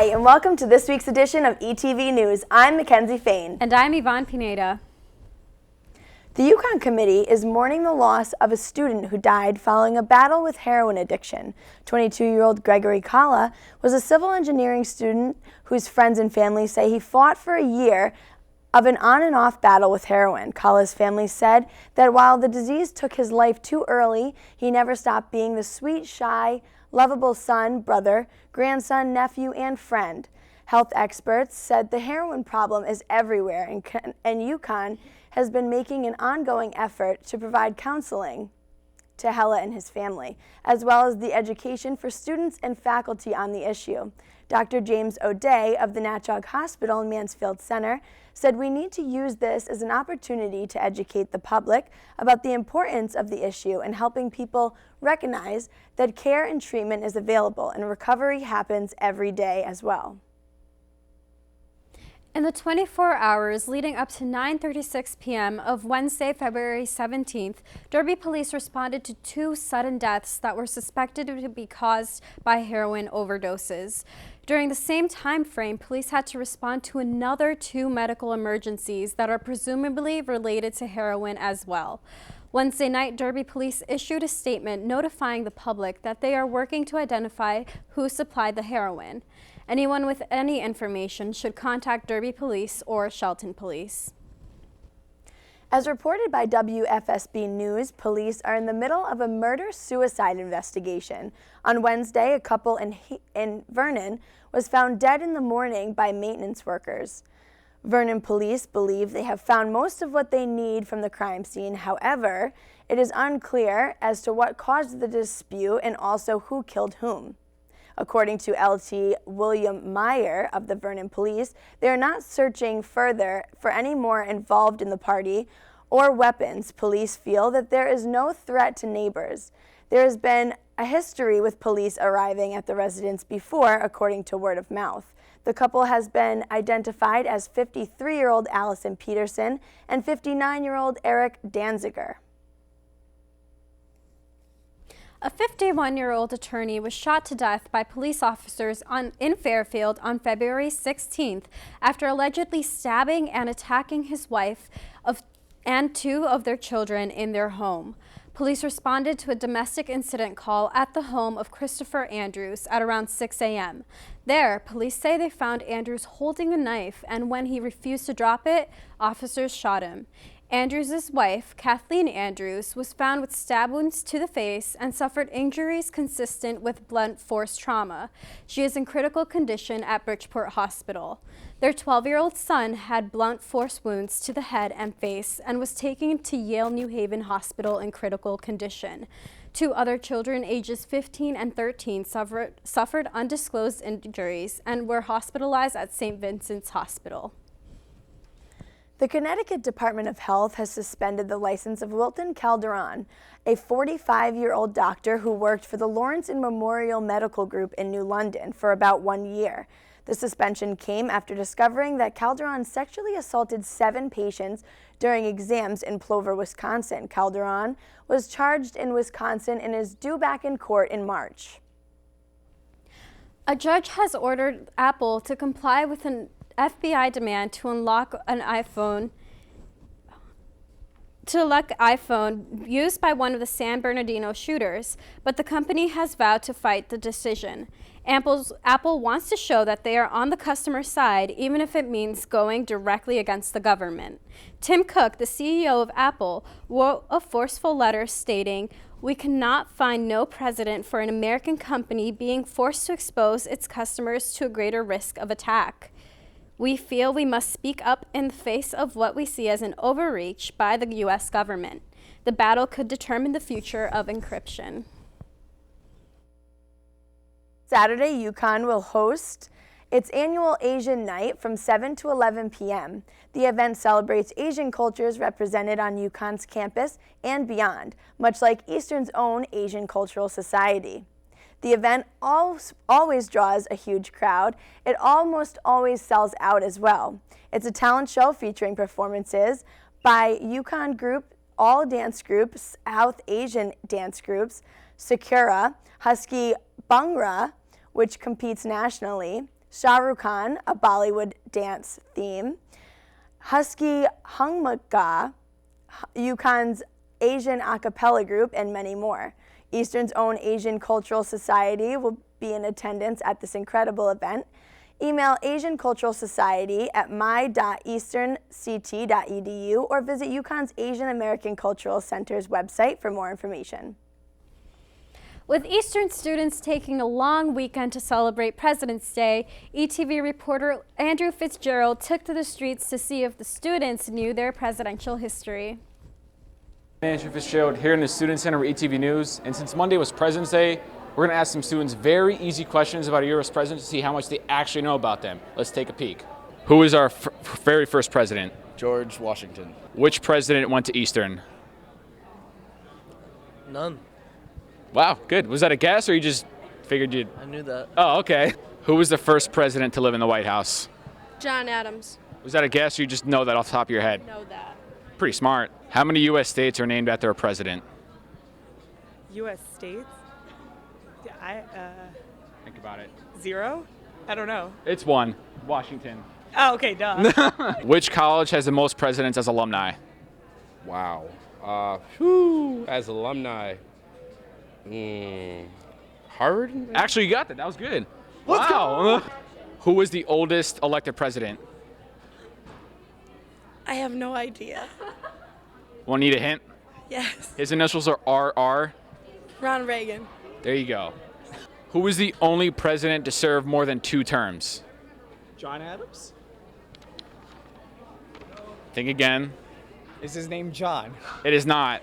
Hi, and welcome to this week's edition of ETV News. I'm Mackenzie Fain. And I'm Yvonne Pineda. The Yukon Committee is mourning the loss of a student who died following a battle with heroin addiction. 22-year-old Gregory Kalla was a civil engineering student whose friends and family say he fought for a year of an on and off battle with heroin. Kalla's family said that while the disease took his life too early, he never stopped being the sweet, shy, lovable son, brother, grandson, nephew, and friend. Health experts said the heroin problem is everywhere, and Yukon has been making an ongoing effort to provide counseling to Hella and his family, as well as the education for students and faculty on the issue. Dr. James O'Day of the Natchog Hospital and Mansfield Center said we need to use this as an opportunity to educate the public about the importance of the issue and helping people recognize that care and treatment is available and recovery happens every day as well. In the 24 hours leading up to 9:36 p.m. of Wednesday, February 17th, Derby police responded to 2 sudden deaths that were suspected to be caused by heroin overdoses. During the same time frame, police had to respond to another 2 medical emergencies that are presumably related to heroin as well. Wednesday night, Derby police issued a statement notifying the public that they are working to identify who supplied the heroin. Anyone with any information should contact Derby Police or Shelton Police. As reported by WFSB News, police are in the middle of a murder-suicide investigation. On Wednesday, a couple in Vernon was found dead in the morning by maintenance workers. Vernon police believe they have found most of what they need from the crime scene. However, it is unclear as to what caused the dispute and also who killed whom. According to LT William Meyer of the Vernon Police, they are not searching further for any more involved in the party or weapons. Police feel that there is no threat to neighbors. There has been a history with police arriving at the residence before, according to word of mouth. The couple has been identified as 53-year-old Allison Peterson and 59-year-old Eric Danziger. A 51-year-old attorney was shot to death by police officers in Fairfield on February 16th after allegedly stabbing and attacking his wife and 2 of their children in their home. Police responded to a domestic incident call at the home of Christopher Andrews at around 6 a.m. There, police say they found Andrews holding a knife, and when he refused to drop it, officers shot him. Andrews' wife, Kathleen Andrews, was found with stab wounds to the face and suffered injuries consistent with blunt force trauma. She is in critical condition at Bridgeport Hospital. Their 12-year-old son had blunt force wounds to the head and face and was taken to Yale New Haven Hospital in critical condition. 2 other children, ages 15 and 13, suffered undisclosed injuries and were hospitalized at St. Vincent's Hospital. The Connecticut Department of Health has suspended the license of Wilton Calderon, a 45-year-old doctor who worked for the Lawrence and Memorial Medical Group in New London for about 1 year. The suspension came after discovering that Calderon sexually assaulted 7 patients during exams in Plover, Wisconsin. Calderon was charged in Wisconsin and is due back in court in March. A judge has ordered Apple to comply with an FBI demand to unlock an iPhone used by one of the San Bernardino shooters, but the company has vowed to fight the decision. Apple wants to show that they are on the customer side, even if it means going directly against the government. Tim Cook, the CEO of Apple, wrote a forceful letter stating, "We cannot find no precedent for an American company being forced to expose its customers to a greater risk of attack. We feel we must speak up in the face of what we see as an overreach by the U.S. government. The battle could determine the future of encryption." Saturday, Yukon will host its annual Asian Night from 7 to 11 p.m. The event celebrates Asian cultures represented on Yukon's campus and beyond, much like Eastern's own Asian Cultural Society. The event always draws a huge crowd. It almost always sells out as well. It's a talent show featuring performances by Yukon Group, all dance groups, South Asian dance groups, Sakura, Husky Bhangra, which competes nationally, Shah Rukh Khan, a Bollywood dance theme, Husky Hungmaga, UConn's Asian a cappella group, and many more. Eastern's own Asian Cultural Society will be in attendance at this incredible event. Email Asian Cultural Society at my.easternct.edu or visit UConn's Asian American Cultural Center's website for more information. With Eastern students taking a long weekend to celebrate President's Day, ETV reporter Andrew Fitzgerald took to the streets to see if the students knew their presidential history. Andrew Fitzgerald here in the Student Center with ETV News, and since Monday was President's Day, we're going to ask some students very easy questions about a U.S. president to see how much they actually know about them. Let's take a peek. Who is our very first president? George Washington. Which president went to Eastern? None. Wow, good. Was that a guess or you just figured you'd... I knew that. Oh, okay. Who was the first president to live in the White House? John Adams. Was that a guess or you just know that off the top of your head? Know that. Pretty smart. How many U.S. states are named after a president? U.S. states? Think about it. 0? I don't know. It's one. Washington. Oh, okay, duh. Which college has the most presidents as alumni? Wow. As alumni. Harvard? Actually, you got that. That was good. Wow. Who was the oldest elected president? I have no idea. Want to need a hint? Yes. His initials are RR. Ronald Reagan. There you go. Who was the only president to serve more than 2 terms? John Adams? Think again. Is his name John? It is not.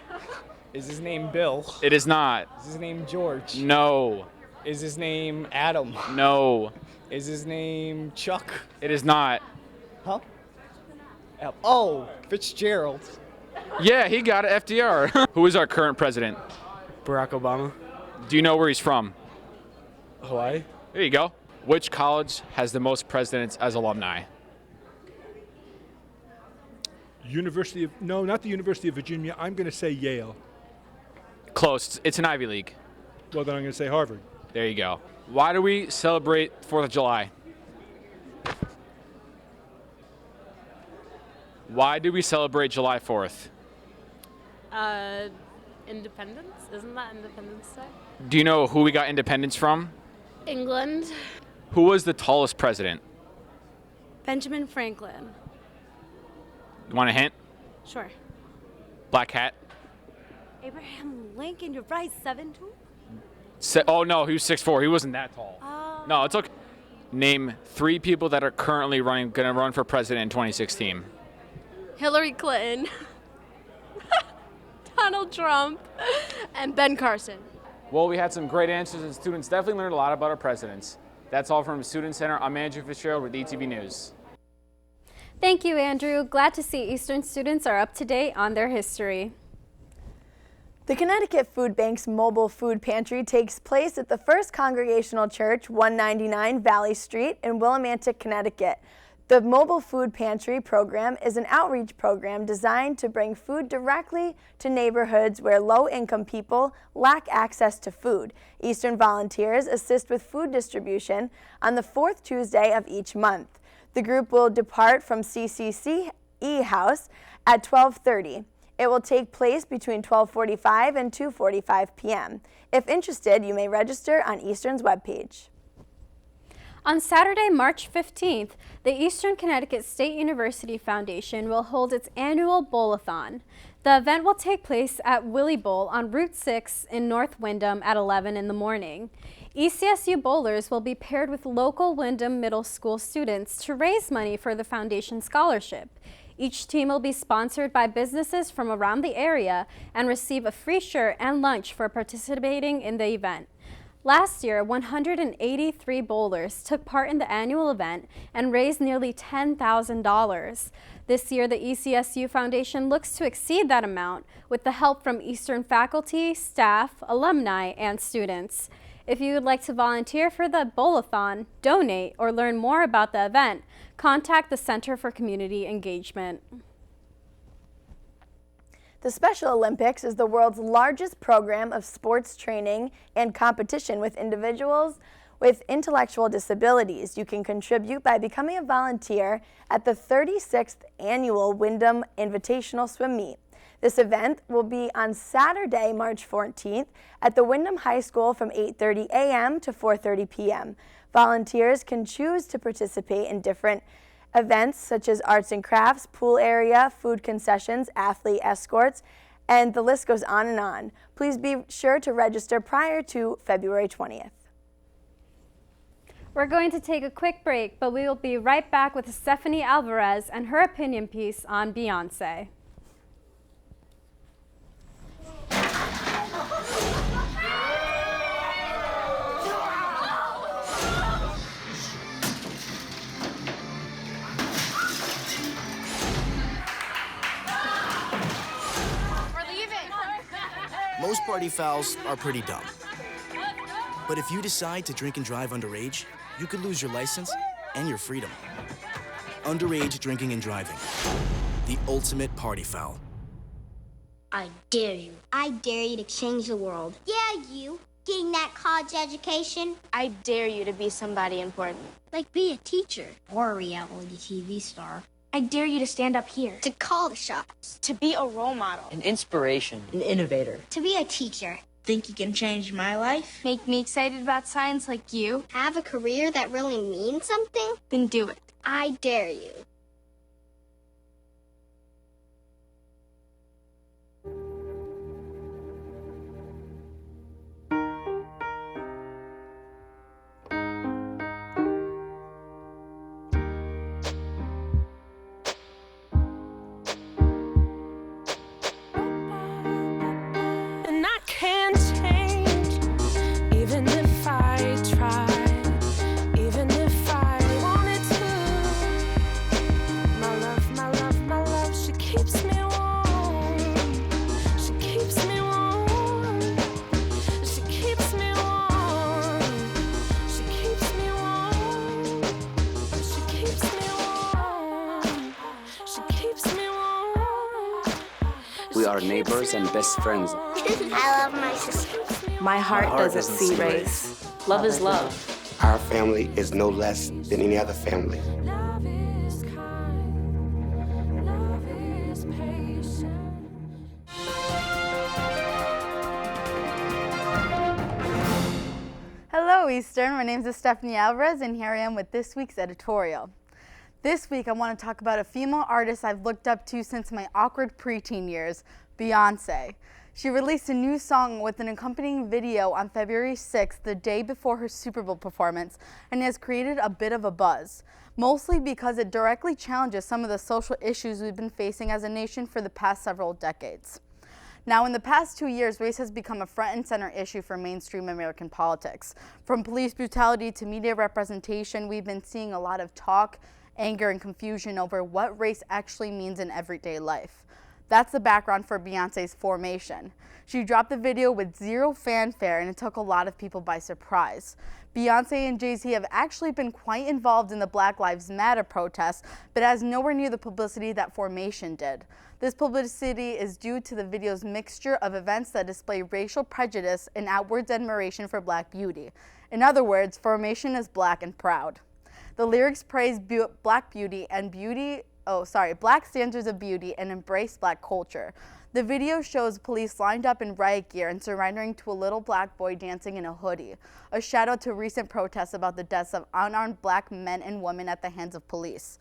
Is his name Bill? It is not. Is his name George? No. Is his name Adam? No. Is his name Chuck? It is not. Huh? Oh, Fitzgerald. Yeah, he got it. FDR. Who is our current president? Barack Obama. Do you know where he's from? Hawaii. There you go. Which college has the most presidents as alumni? No, not the University of Virginia. I'm going to say Yale. Close. It's an Ivy League. Well, then I'm going to say Harvard. There you go. Why do we celebrate 4th of July? Why do we celebrate July 4th? Independence? Isn't that Independence Day? Do you know who we got independence from? England. Who was the tallest president? Benjamin Franklin. You want a hint? Sure. Black hat? Abraham Lincoln, you're right, 7'2"? Oh, no, he was 6'4". He wasn't that tall. No, it's okay. Name 3 people that are currently going to run for president in 2016. Hillary Clinton. Donald Trump. And Ben Carson. Well, we had some great answers, and students definitely learned a lot about our presidents. That's all from the Student Center. I'm Andrew Fitzgerald with ETV News. Thank you, Andrew. Glad to see Eastern students are up to date on their history. The Connecticut Food Bank's mobile food pantry takes place at the First Congregational Church, 199 Valley Street in Willimantic, Connecticut. The mobile food pantry program is an outreach program designed to bring food directly to neighborhoods where low-income people lack access to food. Eastern volunteers assist with food distribution on the 4th Tuesday of each month. The group will depart from CCCE House at 12:30. It will take place between 12:45 and 2:45 p.m. If interested, you may register on Eastern's webpage. On Saturday, March 15th, the Eastern Connecticut State University Foundation will hold its annual Bowl-a-thon. The event will take place at Willie Bowl on Route 6 in North Windham at 11 in the morning. ECSU bowlers will be paired with local Windham Middle School students to raise money for the foundation scholarship. Each team will be sponsored by businesses from around the area and receive a free shirt and lunch for participating in the event. Last year, 183 bowlers took part in the annual event and raised nearly $10,000. This year, the ECSU Foundation looks to exceed that amount with the help from Eastern faculty, staff, alumni, and students. If you would like to volunteer for the Bowl-a-thon, donate, or learn more about the event, contact the Center for Community Engagement. The Special Olympics is the world's largest program of sports training and competition with individuals with intellectual disabilities. You can contribute by becoming a volunteer at the 36th Annual Wyndham Invitational Swim Meet. This event will be on Saturday, March 14th at the Wyndham High School from 8:30 a.m. to 4:30 p.m. Volunteers can choose to participate in different events such as arts and crafts, pool area, food concessions, athlete escorts, and the list goes on and on. Please be sure to register prior to February 20th. We're going to take a quick break, but we will be right back with Stephanie Alvarez and her opinion piece on Beyonce. Most party fouls are pretty dumb. But if you decide to drink and drive underage, you could lose your license and your freedom. Underage drinking and driving. The ultimate party foul. I dare you. I dare you to change the world. Yeah, you. Getting that college education. I dare you to be somebody important. Like be a teacher or a reality TV star. I dare you to stand up here. To call the shots. To be a role model. An inspiration. An innovator. To be a teacher. Think you can change my life? Make me excited about science like you. Have a career that really means something? Then do it. I dare you. We are neighbors and best friends. I love my sister. My heart doesn't see race. Love is love. Our family is no less than any other family. Hello, Eastern. My name is Stephanie Alvarez, and here I am with this week's editorial. This week, I want to talk about a female artist I've looked up to since my awkward preteen years, Beyonce. She released a new song with an accompanying video on February 6th, the day before her Super Bowl performance, and has created a bit of a buzz, mostly because it directly challenges some of the social issues we've been facing as a nation for the past several decades. Now, in the past 2 years, race has become a front and center issue for mainstream American politics. From police brutality to media representation, we've been seeing a lot of talk, anger, and confusion over what race actually means in everyday life. That's the background for Beyonce's Formation. She dropped the video with zero fanfare, and it took a lot of people by surprise. Beyonce and Jay-Z have actually been quite involved in the Black Lives Matter protests, but has nowhere near the publicity that Formation did. This publicity is due to the video's mixture of events that display racial prejudice and outward admiration for Black beauty. In other words, Formation is black and proud. The lyrics praise Black beauty and Black standards of beauty and embrace Black culture. The video shows police lined up in riot gear and surrendering to a little Black boy dancing in a hoodie, a shadow to recent protests about the deaths of unarmed Black men and women at the hands of police.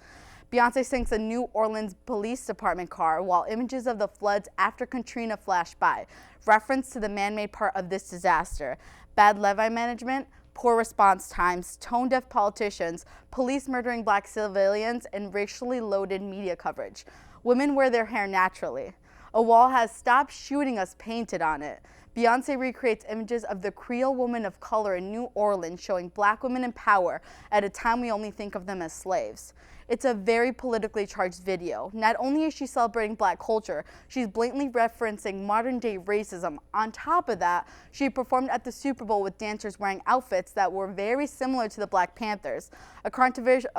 Beyonce sings a New Orleans Police Department car while images of the floods after Katrina flash by, reference to the man-made part of this disaster, bad levee management, poor response times, tone-deaf politicians, police murdering Black civilians, and racially loaded media coverage. Women wear their hair naturally. A wall has "Stop Shooting Us" painted on it. Beyonce recreates images of the Creole woman of color in New Orleans showing Black women in power at a time we only think of them as slaves. It's a very politically charged video. Not only is she celebrating Black culture, she's blatantly referencing modern-day racism. On top of that, she performed at the Super Bowl with dancers wearing outfits that were very similar to the Black Panthers, a controversial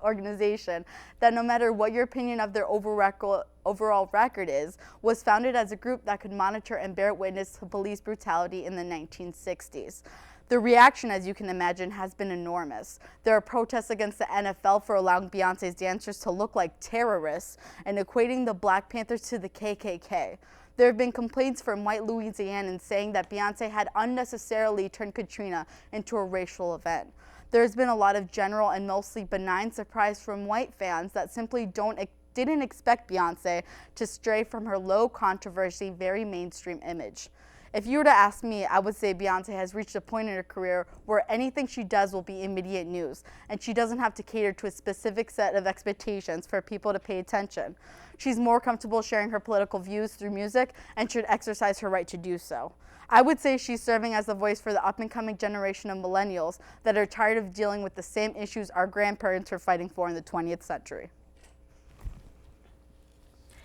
organization that no matter what your opinion of their overall overall record is, was founded as a group that could monitor and bear witness to police brutality in the 1960s. The reaction, as you can imagine, has been enormous. There are protests against the NFL for allowing Beyonce's dancers to look like terrorists and equating the Black Panthers to the KKK. There have been complaints from white Louisianans saying that Beyonce had unnecessarily turned Katrina into a racial event. There has been a lot of general and mostly benign surprise from white fans that simply didn't expect Beyonce to stray from her low controversy, very mainstream image. If you were to ask me, I would say Beyonce has reached a point in her career where anything she does will be immediate news, and she doesn't have to cater to a specific set of expectations for people to pay attention. She's more comfortable sharing her political views through music and should exercise her right to do so. I would say she's serving as the voice for the up-and-coming generation of millennials that are tired of dealing with the same issues our grandparents were fighting for in the 20th century.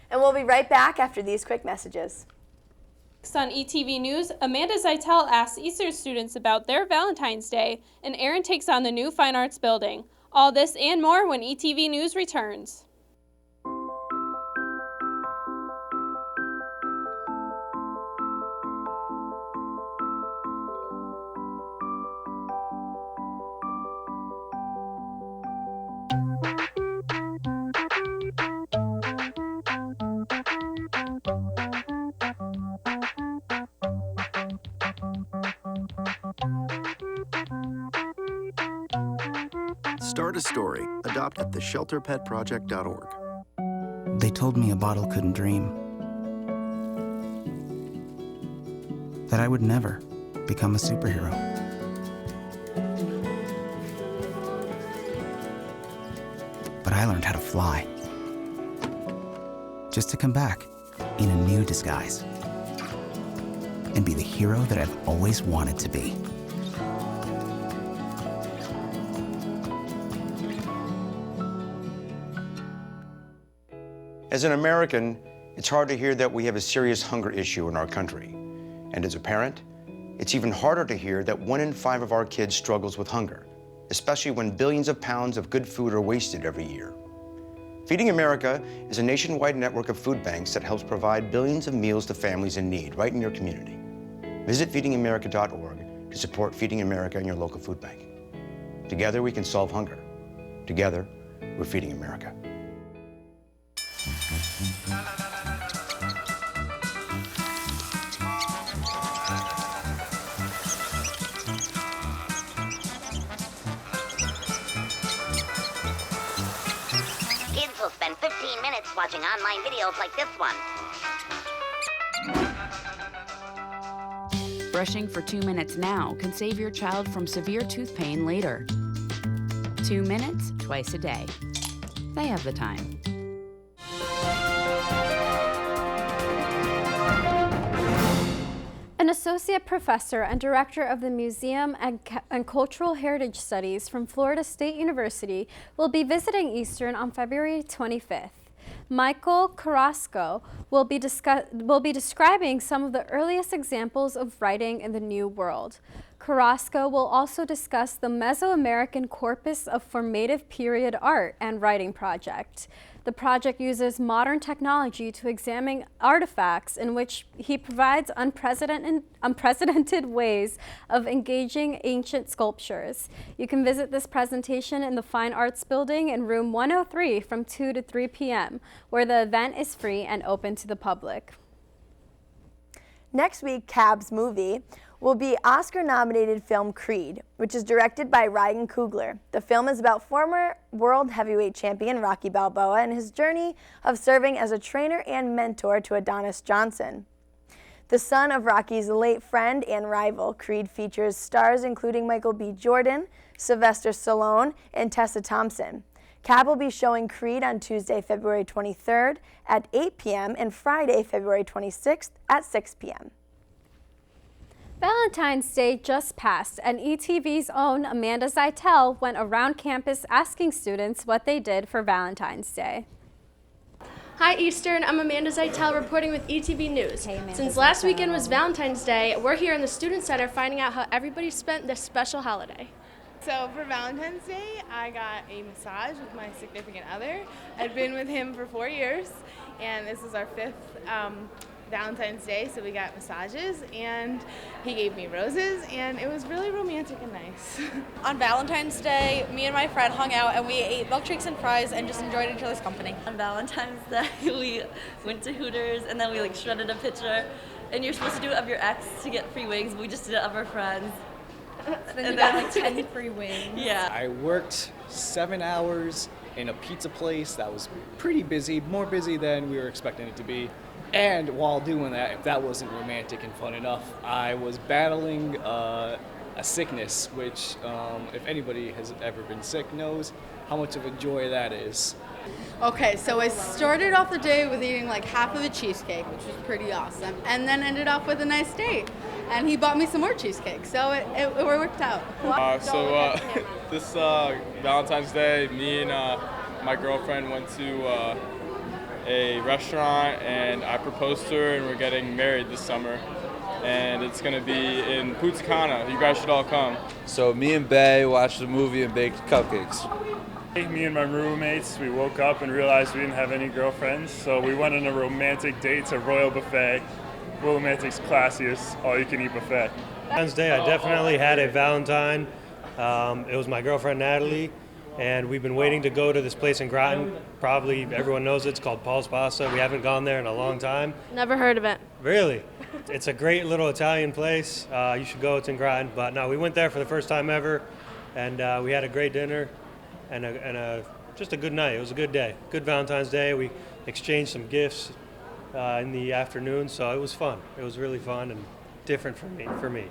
And we'll be right back after these quick messages. Next on ETV News, Amanda Zeitel asks Eastern students about their Valentine's Day, and Aaron takes on the new Fine Arts Building. All this and more when ETV News returns. Start a story. Adopt at theshelterpetproject.org. They told me a bottle couldn't dream. That I would never become a superhero. But I learned how to fly. Just to come back in a new disguise. And be the hero that I've always wanted to be. As an American, it's hard to hear that we have a serious hunger issue in our country. And as a parent, it's even harder to hear that 1 in 5 of our kids struggles with hunger, especially when billions of pounds of good food are wasted every year. Feeding America is a nationwide network of food banks that helps provide billions of meals to families in need right in your community. Visit feedingamerica.org to support Feeding America and your local food bank. Together we can solve hunger. Together, we're Feeding America. Kids will spend 15 minutes watching online videos like this one. Brushing for 2 minutes now can save your child from severe tooth pain later. 2 minutes, twice a day. They have the time. An associate professor and director of the Museum and Cultural Heritage Studies from Florida State University will be visiting Eastern on February 25th. Michael Carrasco will be describing some of the earliest examples of writing in the New World. Carrasco will also discuss the Mesoamerican corpus of formative period art and writing project. The project uses modern technology to examine artifacts in which he provides unprecedented ways of engaging ancient sculptures. You can visit this presentation in the Fine Arts Building in room 103 from 2 to 3 p.m., where the event is free and open to the public. Next week, Cab's movie will be Oscar-nominated film Creed, which is directed by Ryan Coogler. The film is about former world heavyweight champion Rocky Balboa and his journey of serving as a trainer and mentor to Adonis Johnson. The son of Rocky's late friend and rival, Creed features stars including Michael B. Jordan, Sylvester Stallone, and Tessa Thompson. Cab will be showing Creed on Tuesday, February 23rd at 8 p.m. and Friday, February 26th at 6 p.m. Valentine's Day just passed, and ETV's own Amanda Zeitel went around campus asking students what they did for Valentine's Day. Hi Eastern, I'm Amanda Zeitel reporting with ETV News. Since last weekend was Valentine's Day, we're here in the Student Center finding out how everybody spent this special holiday. So for Valentine's Day, I got a massage with my significant other. I'd been with him for 4 years, and this is our 5th Valentine's Day, so we got massages, and he gave me roses, and it was really romantic and nice. On Valentine's Day, me and my friend hung out, and we ate milkshakes and fries and just enjoyed each other's company. On Valentine's Day, we went to Hooters, and then we shredded a picture, and you're supposed to do it of your ex to get free wings, but we just did it of our friends. Then you got 10 free wings. Yeah. I worked 7 hours in a pizza place that was pretty busy, more busy than we were expecting it to be. And while doing that, if that wasn't romantic and fun enough, I was battling a sickness, which if anybody has ever been sick knows how much of a joy that is. Okay, so I started off the day with eating like half of a cheesecake, which was pretty awesome, and then ended off with a nice date. And he bought me some more cheesecake, so it worked out. This Valentine's Day, me and my girlfriend went to a restaurant, and I proposed to her, and we're getting married this summer. And it's going to be in Punta Cana. You guys should all come. So me and Bay watched a movie and baked cupcakes. Me and my roommates, we woke up and realized we didn't have any girlfriends, so we went on a romantic date to Royal Buffet, Willimantic's classiest all-you-can-eat buffet. Valentine's Day, I definitely had a Valentine. It was my girlfriend Natalie, and we've been waiting to go to this place in Groton. Probably everyone knows it. It's called Paul's Pasta. We haven't gone there in a long time. Never heard of it. Really? It's a great little Italian place. You should go. It's in Groton. But no, we went there for the first time ever, and we had a great dinner and just a good night. It was a good day. Good Valentine's Day. We exchanged some gifts in the afternoon, so it was fun. It was really fun and different for me.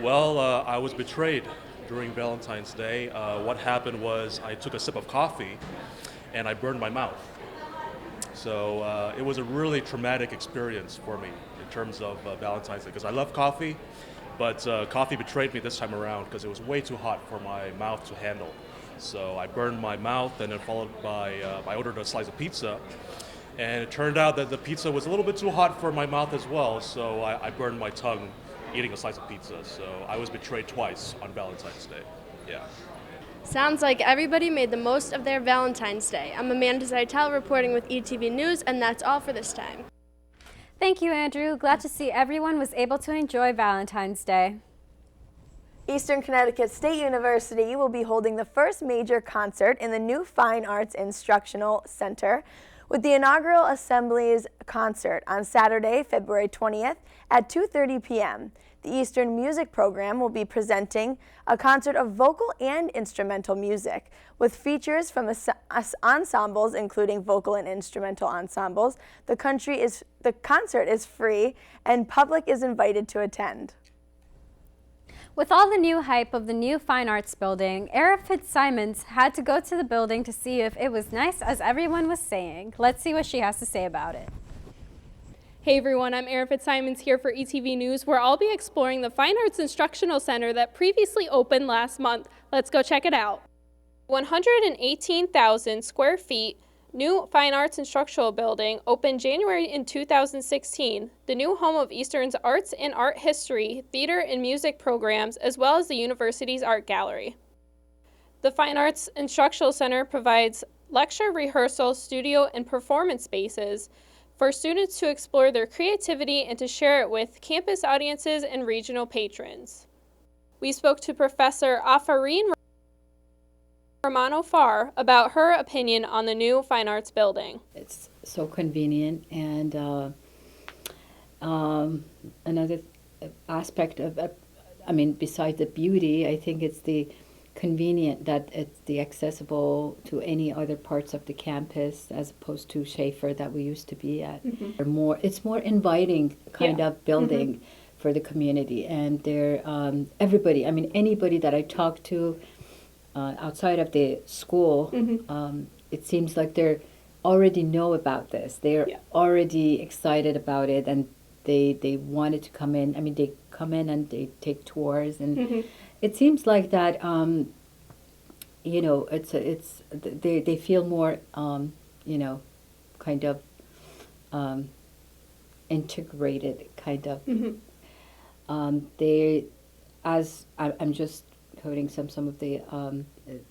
Well, I was betrayed during Valentine's Day. What happened was I took a sip of coffee and I burned my mouth. So it was a really traumatic experience for me in terms of Valentine's Day, because I love coffee, but coffee betrayed me this time around because it was way too hot for my mouth to handle. So I burned my mouth, and then followed by, I ordered a slice of pizza, and it turned out that the pizza was a little bit too hot for my mouth as well, so I burned my tongue eating a slice of pizza. So I was betrayed twice on Valentine's Day. Yeah. Sounds like everybody made the most of their Valentine's Day. I'm Amanda Zeitel reporting with ETV News, and that's all for this time. Thank you, Andrew. Glad to see everyone was able to enjoy Valentine's Day. Eastern Connecticut State University will be holding the first major concert in the new Fine Arts Instructional Center with the inaugural Assemblies concert on Saturday, February 20th at 2:30 p.m. The Eastern Music Program will be presenting a concert of vocal and instrumental music with features from ensembles including vocal and instrumental ensembles. The concert is free and public is invited to attend. With all the new hype of the new Fine Arts building, Era Fitzsimons had to go to the building to see if it was nice as everyone was saying. Let's see what she has to say about it. Hey everyone, I'm Erin Fitzsimons here for ETV News, where I'll be exploring the Fine Arts Instructional Center that previously opened last month. Let's go check it out. 118,000 square feet, new Fine Arts Instructional Building opened January in 2016, the new home of Eastern's arts and art history, theater and music programs, as well as the university's art gallery. The Fine Arts Instructional Center provides lecture, rehearsal, studio, and performance spaces for students to explore their creativity and to share it with campus audiences and regional patrons. We spoke to Professor Afareen Romano Farr about her opinion on the new Fine Arts building. It's so convenient, and another aspect of, besides the beauty, I think it's the convenient that it's the accessible to any other parts of the campus as opposed to Schaefer that we used to be at. Mm-hmm. It's more inviting kind of building for the community, and they're everybody. Anybody that I talk to outside of the school, it seems like they already know about this. They're already excited about it, and they wanted to come in. They come in and they take tours, and it seems like that. They feel more, kind of integrated, kind of. I'm just quoting some of the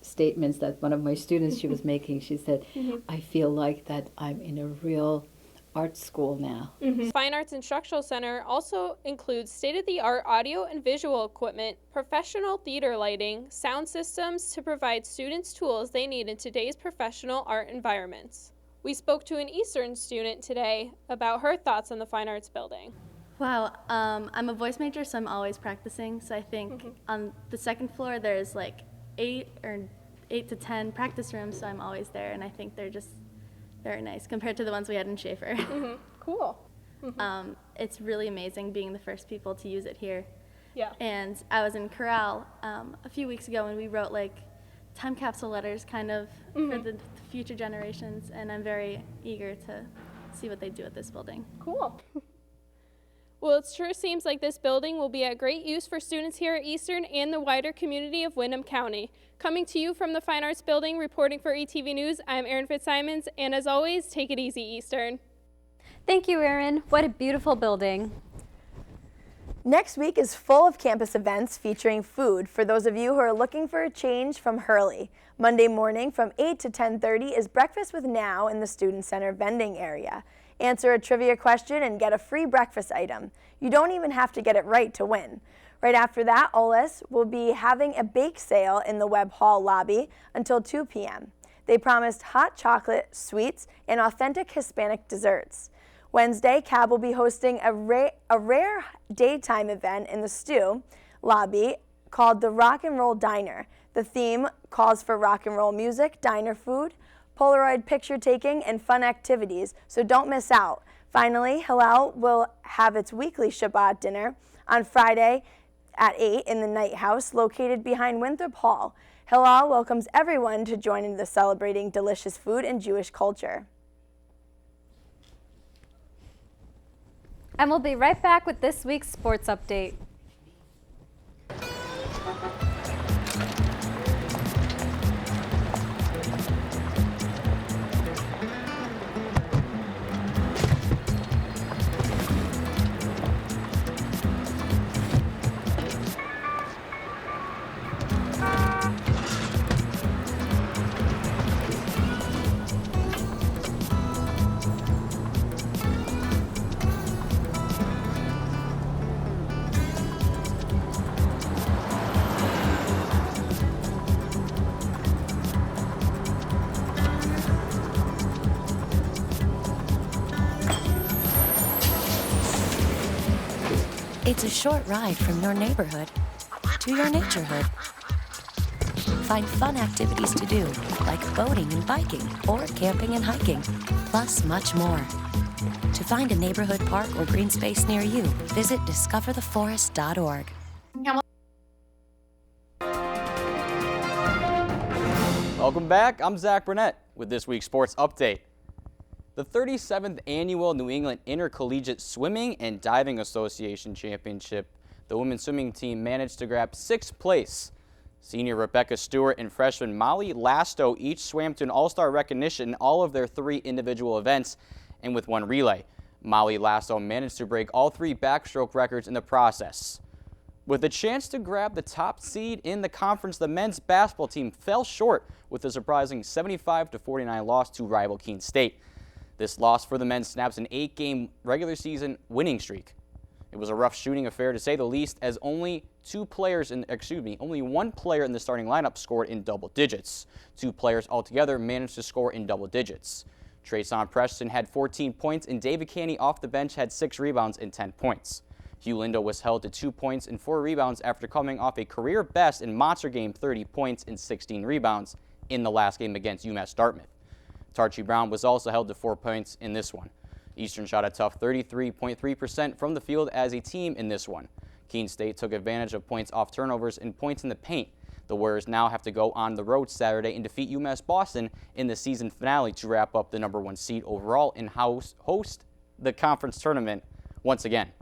statements that one of my students, she was making. She said, I feel like that I'm in a real art school now. Fine Arts Instructional Center also includes state-of-the-art audio and visual equipment, professional theater lighting, sound systems to provide students tools they need in today's professional art environments. We spoke to an Eastern student today about her thoughts on the Fine Arts building. Wow, I'm a voice major, so I'm always practicing. So I think on the second floor there's like 8 to 10 practice rooms, so I'm always there, and I think they're just very nice compared to the ones we had in Schaefer. Cool. It's really amazing being the first people to use it here. Yeah. And I was in Corral a few weeks ago, and we wrote like time capsule letters kind of for the future generations, and I'm very eager to see what they do at this building. Cool. Well, it sure seems like this building will be at great use for students here at Eastern and the wider community of Windham County. Coming to you from the Fine Arts Building, reporting for ETV News, I'm Erin Fitzsimons, and as always, take it easy, Eastern. Thank you, Erin. What a beautiful building. Next week is full of campus events featuring food for those of you who are looking for a change from Hurley. Monday morning from 8 to 10:30 is Breakfast with Now in the Student Center vending area. Answer a trivia question and get a free breakfast item. You don't even have to get it right to win. Right after that, OLS will be having a bake sale in the Webb Hall lobby until 2 p.m. They promised hot chocolate, sweets, and authentic Hispanic desserts. Wednesday, CAB will be hosting a rare daytime event in the Stew lobby called the Rock and Roll Diner. The theme calls for rock and roll music, diner food, Polaroid picture taking, and fun activities, so don't miss out. Finally, Hillel will have its weekly Shabbat dinner on Friday at 8 in the Night House located behind Winthrop Hall. Hillel welcomes everyone to join in the celebrating delicious food and Jewish culture. And we'll be right back with this week's sports update. It's a short ride from your neighborhood to your naturehood. Find fun activities to do, like boating and biking, or camping and hiking, plus much more. To find a neighborhood park or green space near you, visit discovertheforest.org. Welcome back. I'm Zach Burnett with this week's sports update. The 37th Annual New England Intercollegiate Swimming and Diving Association Championship, the women's swimming team managed to grab 6th place. Senior Rebecca Stewart and freshman Molly Lasto each swam to an all-star recognition in all of their 3 individual events and with 1 relay. Molly Lasto managed to break all 3 backstroke records in the process. With a chance to grab the top seed in the conference, the men's basketball team fell short with a surprising 75-49 loss to rival Keene State. This loss for the men snaps an 8-game regular season winning streak. It was a rough shooting affair to say the least, as only one player in the starting lineup scored in double digits. 2 players altogether managed to score in double digits. Trayson Preston had 14 points, and David Canny off the bench had 6 rebounds and 10 points. Hugh Lindo was held to 2 points and 4 rebounds after coming off a career best in monster game 30 points and 16 rebounds in the last game against UMass Dartmouth. Tarchie Brown was also held to 4 points in this one. Eastern shot a tough 33.3% from the field as a team in this one. Keene State took advantage of points off turnovers and points in the paint. The Warriors now have to go on the road Saturday and defeat UMass Boston in the season finale to wrap up the #1 seed overall and host the conference tournament once again.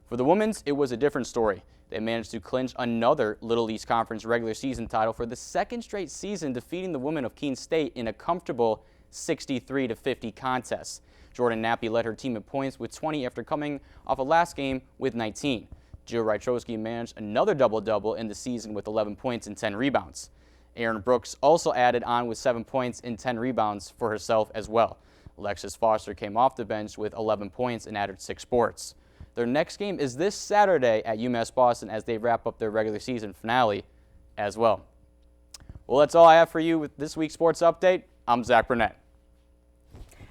For the women's, it was a different story. They managed to clinch another Little East Conference regular season title for the 2nd straight season, defeating the women of Keene State in a comfortable 63-50 contest. Jordan Nappy led her team in points with 20 after coming off a last game with 19. Jill Rytrowski managed another double-double in the season with 11 points and 10 rebounds. Aaron Brooks also added on with 7 points and 10 rebounds for herself as well. Alexis Foster came off the bench with 11 points and added 6 boards. Their next game is this Saturday at UMass Boston as they wrap up their regular season finale as well. Well, that's all I have for you with this week's Sports Update. I'm Zach Burnett.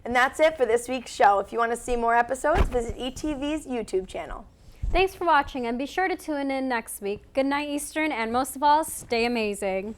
And that's it for this week's show. If you want to see more episodes, visit ETV's YouTube channel. Thanks for watching, and be sure to tune in next week. Good night, Eastern, and most of all, stay amazing.